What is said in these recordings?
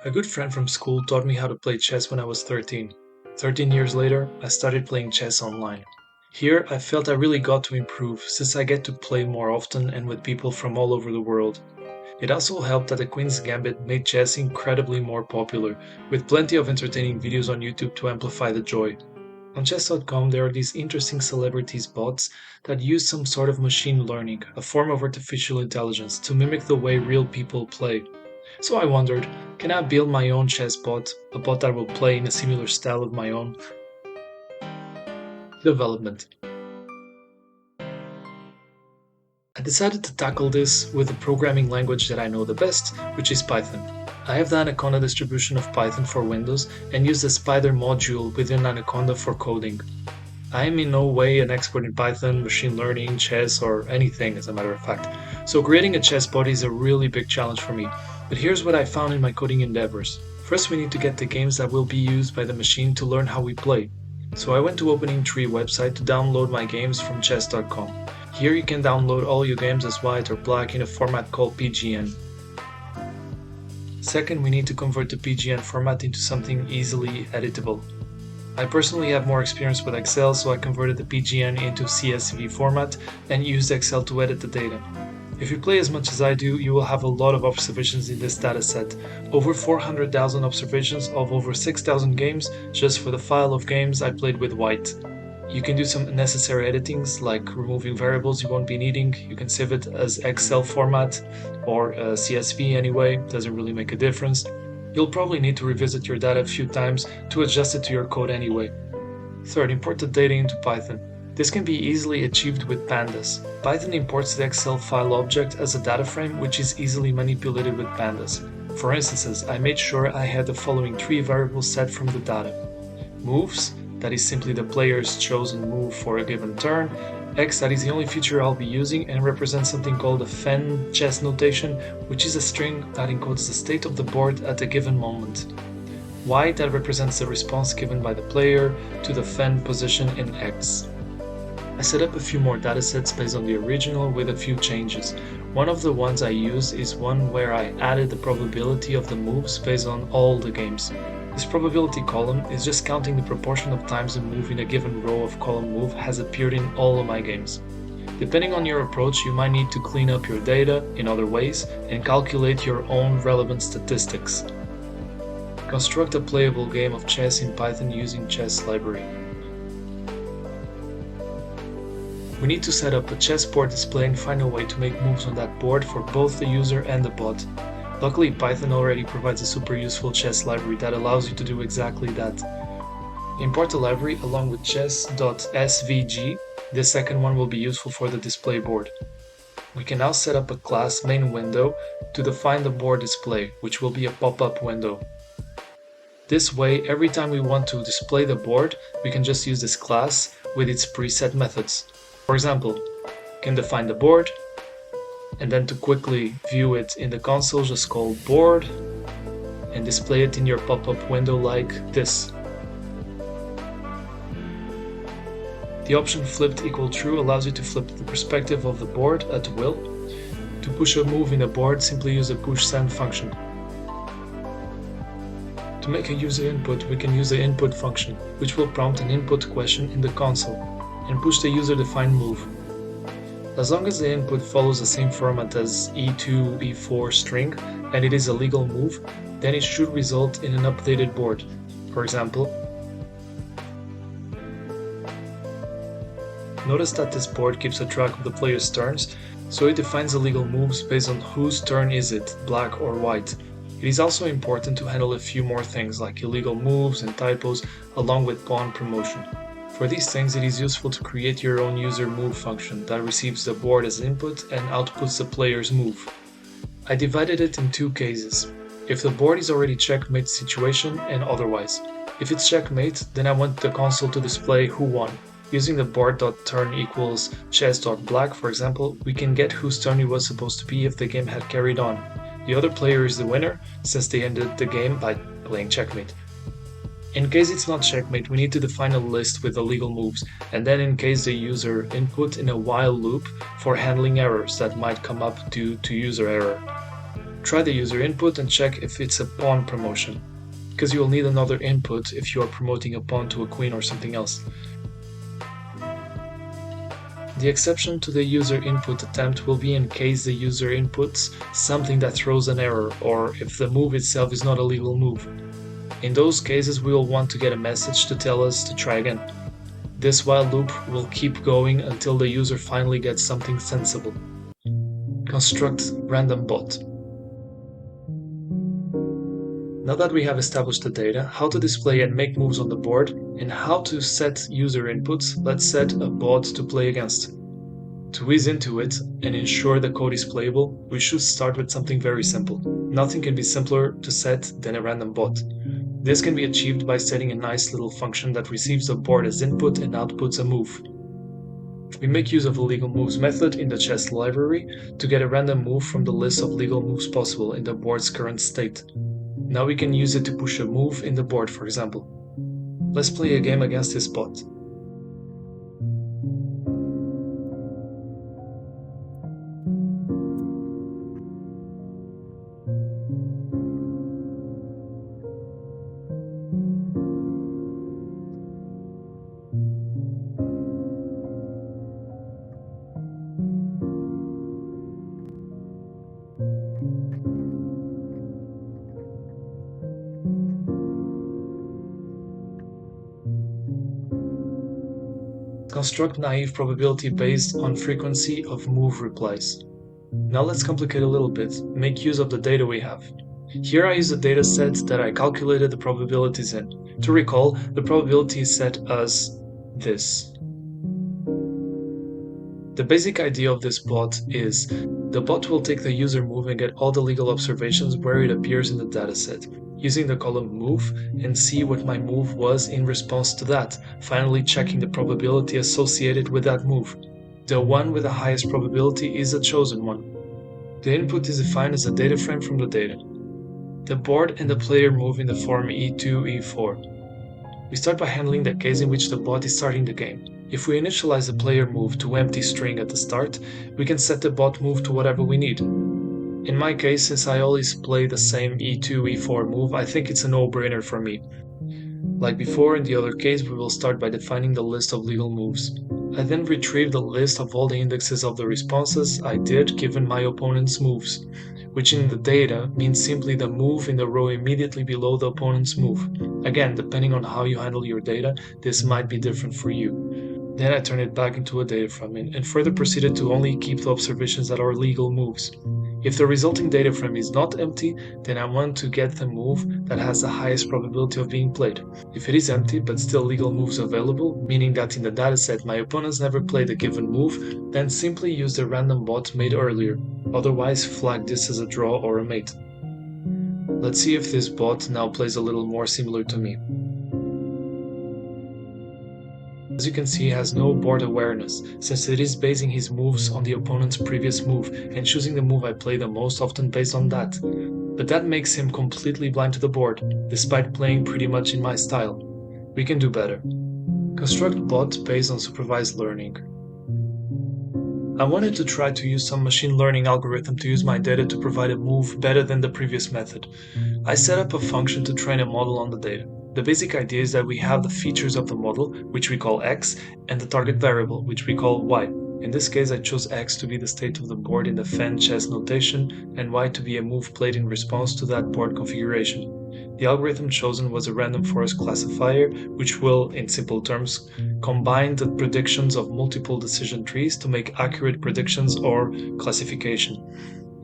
A good friend from school taught me how to play chess when I was 13. 13 years later, I started playing chess online. Here, I felt I really got to improve since I get to play more often and with people from all over the world. It also helped that the Queen's Gambit made chess incredibly more popular, with plenty of entertaining videos on YouTube to amplify the joy. On chess.com, there are these interesting celebrities bots that use some sort of machine learning, a form of artificial intelligence, to mimic the way real people play. So I wondered, can I build my own chess bot, a bot that will play in a similar style of my own? Development. I decided to tackle this with the programming language that I know the best, which is Python. I have the Anaconda distribution of Python for Windows and use the Spider module within Anaconda for coding. I am in no way an expert in Python, machine learning, chess, or anything as a matter of fact, so creating a chess bot is a really big challenge for me. But here's what I found in my coding endeavors. First, we need to get the games that will be used by the machine to learn how we play. So I went to Opening Tree website to download my games from chess.com. Here you can download all your games as white or black in a format called PGN. Second, we need to convert the PGN format into something easily editable. I personally have more experience with Excel, so I converted the PGN into CSV format and used Excel to edit the data. If you play as much as I do, you will have a lot of observations in this dataset. Over 400,000 observations of over 6,000 games just for the file of games I played with white. You can do some necessary editings like removing variables you won't be needing. You can save it as Excel format or CSV anyway, doesn't really make a difference. You'll probably need to revisit your data a few times to adjust it to your code anyway. Third, import the data into Python. This can be easily achieved with pandas. Python imports the Excel file object as a data frame which is easily manipulated with pandas. For instances, I made sure I had the following three variables set from the data. Moves, that is simply the player's chosen move for a given turn. X, that is the only feature I'll be using and represents something called a fen chess notation, which is a string that encodes the state of the board at a given moment. Y, that represents the response given by the player to the fen position in X. I set up a few more datasets based on the original with a few changes. One of the ones I used is one where I added the probability of the moves based on all the games. This probability column is just counting the proportion of times a move in a given row of column move has appeared in all of my games. Depending on your approach, you might need to clean up your data in other ways and calculate your own relevant statistics. Construct a playable game of chess in Python using chess library. We need to set up a chessboard display and find a way to make moves on that board for both the user and the bot. Luckily, Python already provides a super useful chess library that allows you to do exactly that. Import the library along with chess.svg. This second one will be useful for the display board. We can now set up a class main window to define the board display, which will be a pop-up window. This way, every time we want to display the board, we can just use this class with its preset methods. For example, you can define the board, and then to quickly view it in the console, just call board and display it in your pop-up window like this. The option flipped equal true allows you to flip the perspective of the board at will. To push a move in the board, simply use the push send function. To make a user input, we can use the input function, which will prompt an input question in the console and push the user-defined move. As long as the input follows the same format as E2, E4 string, and it is a legal move, then it should result in an updated board. For example, notice that this board keeps a track of the player's turns, so it defines the legal moves based on whose turn is it, black or white. It is also important to handle a few more things like illegal moves and typos, along with pawn promotion. For these things, it is useful to create your own user move function that receives the board as input and outputs the player's move. I divided it in two cases. If the board is already checkmate situation and otherwise. If it's checkmate, then I want the console to display who won. Using the board.turn equals chess.black, for example, we can get whose turn it was supposed to be if the game had carried on. The other player is the winner, since they ended the game by playing checkmate. In case it's not checkmate, we need to define a list with the legal moves, and then in case the user input in a while loop for handling errors that might come up due to user error. Try the user input and check if it's a pawn promotion, because you will need another input if you are promoting a pawn to a queen or something else. The exception to the user input attempt will be in case the user inputs something that throws an error, or if the move itself is not a legal move. In those cases, we will want to get a message to tell us to try again. This while loop will keep going until the user finally gets something sensible. Construct random bot. Now that we have established the data, how to display and make moves on the board, and how to set user inputs, let's set a bot to play against. To ease into it and ensure the code is playable, we should start with something very simple. Nothing can be simpler to set than a random bot. This can be achieved by setting a nice little function that receives a board as input and outputs a move. We make use of the legal moves method in the chess library to get a random move from the list of legal moves possible in the board's current state. Now we can use it to push a move in the board, for example. Let's play a game against this bot. Construct naive probability based on frequency of move replies. Now let's complicate a little bit, make use of the data we have. Here I use a data set that I calculated the probabilities in. To recall, the probability is set as this. The basic idea of this bot is the bot will take the user move and get all the legal observations where it appears in the dataset, using the column move, and see what my move was in response to that, finally checking the probability associated with that move. The one with the highest probability is a chosen one. The input is defined as a data frame from the data. The board and the player move in the form e2, e4. We start by handling the case in which the bot is starting the game. If we initialize the player move to empty string at the start, we can set the bot move to whatever we need. In my case, since I always play the same e2, e4 move, I think it's a no-brainer for me. Like before, in the other case, we will start by defining the list of legal moves. I then retrieve the list of all the indexes of the responses I did given my opponent's moves, which in the data means simply the move in the row immediately below the opponent's move. Again, depending on how you handle your data, this might be different for you. Then I turn it back into a data frame and further proceeded to only keep the observations that are legal moves. If the resulting data frame is not empty, then I want to get the move that has the highest probability of being played. If it is empty but still legal moves available, meaning that in the dataset my opponents never played a given move, then simply use the random bot made earlier. Otherwise, flag this as a draw or a mate. Let's see if this bot now plays a little more similar to me. As you can see, he has no board awareness, since it is basing his moves on the opponent's previous move and choosing the move I play the most often based on that. But that makes him completely blind to the board, despite playing pretty much in my style. We can do better. Construct bot based on supervised learning. I wanted to try to use some machine learning algorithm to use my data to provide a move better than the previous method. I set up a function to train a model on the data. The basic idea is that we have the features of the model, which we call x, and the target variable, which we call y. In this case, I chose x to be the state of the board in the Fen chess notation, and y to be a move played in response to that board configuration. The algorithm chosen was a random forest classifier, which will, in simple terms, combine the predictions of multiple decision trees to make accurate predictions or classification.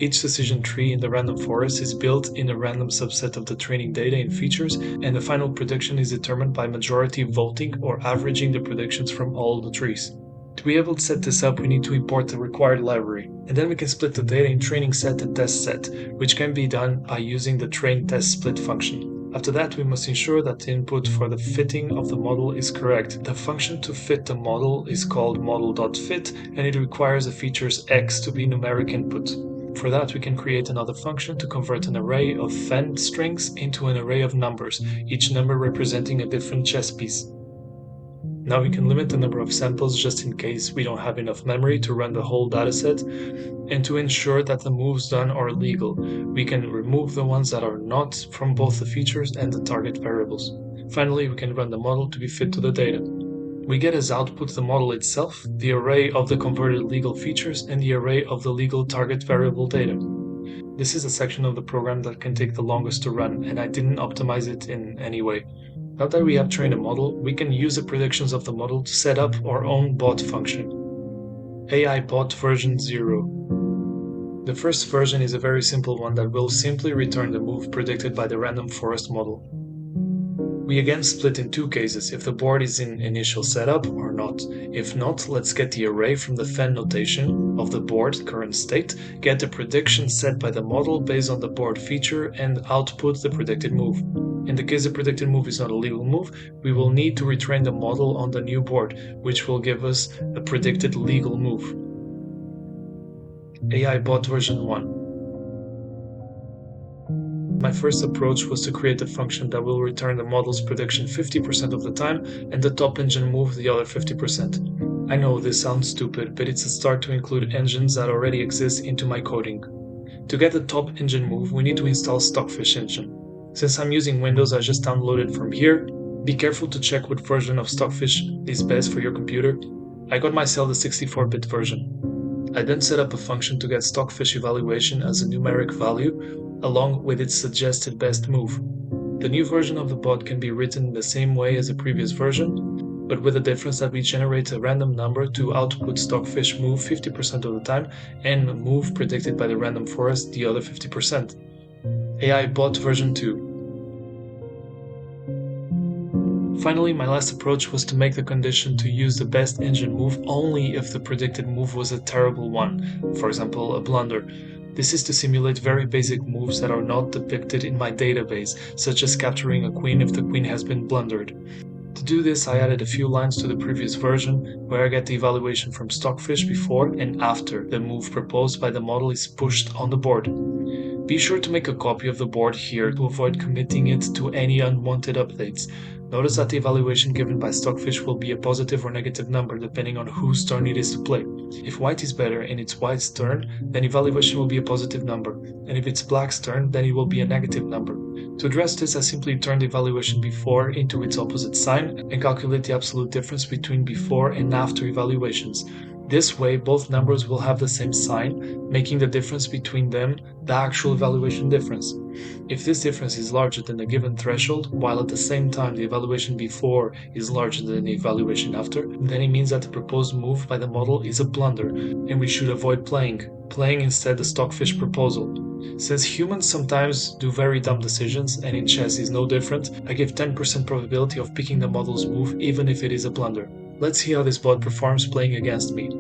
Each decision tree in the random forest is built in a random subset of the training data in features, and the final prediction is determined by majority voting or averaging the predictions from all the trees. To be able to set this up, we need to import the required library, and then we can split the data in training set and test set, which can be done by using the train test split function. After that, we must ensure that the input for the fitting of the model is correct. The function to fit the model is called model.fit, and it requires the features x to be numeric input. For that, we can create another function to convert an array of Fen strings into an array of numbers, each number representing a different chess piece. Now we can limit the number of samples just in case we don't have enough memory to run the whole dataset, and to ensure that the moves done are legal, we can remove the ones that are not from both the features and the target variables. Finally, we can run the model to be fit to the data. We get as output the model itself, the array of the converted legal features, and the array of the legal target variable data. This is a section of the program that can take the longest to run, and I didn't optimize it in any way. Now that we have trained a model, we can use the predictions of the model to set up our own bot function. AI Bot version 0. The first version is a very simple one that will simply return the move predicted by the random forest model. We again split in two cases, if the board is in initial setup or not. If not, let's get the array from the fen notation of the board current state, get the prediction set by the model based on the board feature, and output the predicted move. In the case the predicted move is not a legal move, we will need to retrain the model on the new board, which will give us a predicted legal move. AI Bot version 1. My first approach was to create a function that will return the model's prediction 50% of the time and the top engine move the other 50%. I know this sounds stupid, but it's a start to include engines that already exist into my coding. To get the top engine move, we need to install Stockfish engine. Since I'm using Windows, I just downloaded from here. Be careful to check what version of Stockfish is best for your computer. I got myself the 64-bit version. I then set up a function to get Stockfish evaluation as a numeric value, along with its suggested best move. The new version of the bot can be written the same way as the previous version, but with the difference that we generate a random number to output Stockfish move 50% of the time and move predicted by the random forest the other 50%. AI Bot version 2. Finally, my last approach was to make the condition to use the best engine move only if the predicted move was a terrible one, for example, a blunder. This is to simulate very basic moves that are not depicted in my database, such as capturing a queen if the queen has been blundered. To do this, I added a few lines to the previous version, where I get the evaluation from Stockfish before and after the move proposed by the model is pushed on the board. Be sure to make a copy of the board here to avoid committing it to any unwanted updates. Notice that the evaluation given by Stockfish will be a positive or negative number depending on whose turn it is to play. If white is better and it's white's turn, then evaluation will be a positive number, and if it's black's turn, then it will be a negative number. To address this, I simply turn the evaluation before into its opposite sign and calculate the absolute difference between before and after evaluations. This way, both numbers will have the same sign, making the difference between them the actual evaluation difference. If this difference is larger than the given threshold, while at the same time the evaluation before is larger than the evaluation after, then it means that the proposed move by the model is a blunder, and we should avoid playing instead the Stockfish proposal. Since humans sometimes do very dumb decisions, and in chess is no different, I give 10% probability of picking the model's move even if it is a blunder. Let's see how this bot performs playing against me.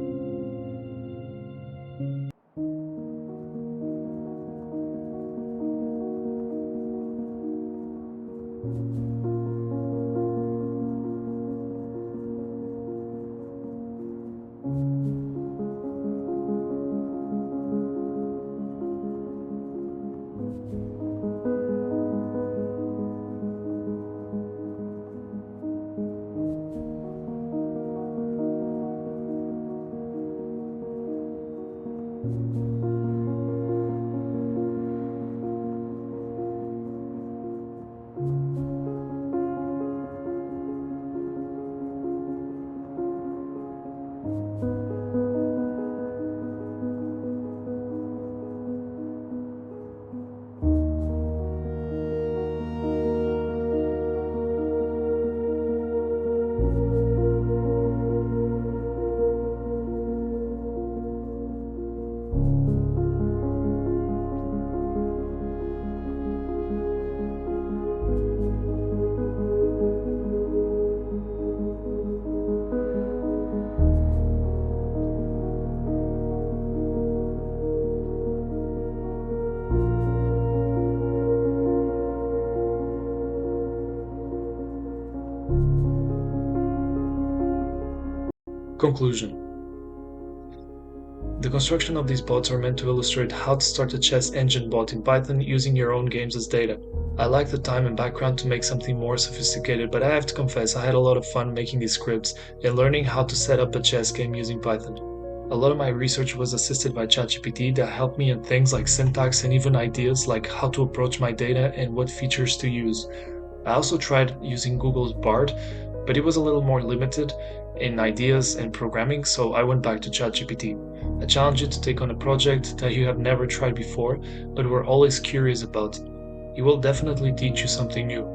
Conclusion. The construction of these bots are meant to illustrate how to start a chess engine bot in Python using your own games as data. I like the time and background to make something more sophisticated, but I have to confess I had a lot of fun making these scripts and learning how to set up a chess game using Python. A lot of my research was assisted by ChatGPT that helped me in things like syntax and even ideas like how to approach my data and what features to use. I also tried using Google's Bard, but it was a little more limited in ideas and programming, so I went back to ChatGPT. I challenge you to take on a project that you have never tried before, but were always curious about. It will definitely teach you something new.